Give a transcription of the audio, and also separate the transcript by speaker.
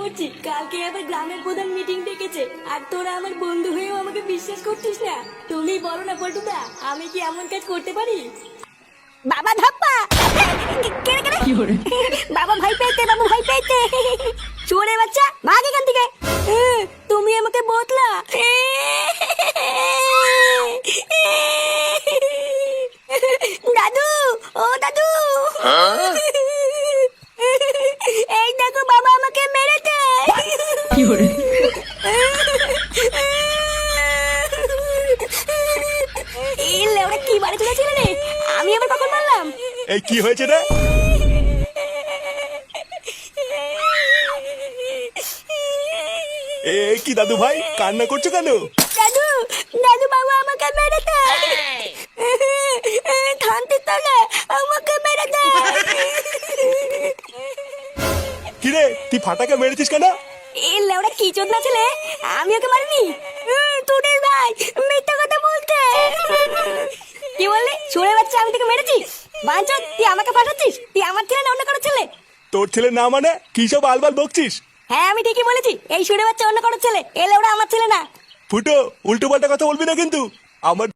Speaker 1: মরছি, কালকে আবার গ্রামের প্রধান মিটিং ডেকেছে, আর তোরা আমার বন্ধু হয়েও আমাকে বিশ্বাস করছিস না। তুমি বলো না পল্টুদা, আমি কি এমন কাজ করতে পারি?
Speaker 2: বাবা ধাপ্পা কেড়ে কেড়ে বাবা ভাই পেয়েছে, বাবু ভাই পেয়েছে। চোরে বাচ্চা ভাগ এখান থেকে।
Speaker 1: তুমি আমাকে বদলা।
Speaker 2: দাদু, ও দাদু, এই দেখো বাবা আমাকে মেরেছে। ইলে ওরা কি বাড়ি চলেছিল রে, আমি আবার কখন মারলাম?
Speaker 3: এই কি হয়েছে রে? এই কি দাদু ভাই, কান্না করছো কেন?
Speaker 2: দাদু, দাদু বাবা আমাকে মেরেছে। থানতে তলে আমাকে মেরেছে।
Speaker 3: কিরে, তুই ফাটাকে মেরেছিস কেন?
Speaker 2: ইলে ওরা কি চোদ না ছেলে, আমি ওকে মারিনি। তোদের ভাই মিথ্যা কথা বলতে। কি বললি? চোরের বাচ্চা, আমি তোকে মেরেছি? বাঞ্চদ, তুই আমাকে ফাঁসাচ্ছিস? তুই আমার ছেলে না অন্য কারো ছেলে?
Speaker 3: তোর ছেলে না মানে কি সব আলবাল বকছিস?
Speaker 2: হ্যাঁ আমি ঠিকই বলেছি, এই সুরে বাচ্চা অন্য কারো ছেলে, এলে ওরা আমার ছেলে না।
Speaker 3: ফুটো, উল্টো পাল্টা কথা বলবি না কিন্তু। আমার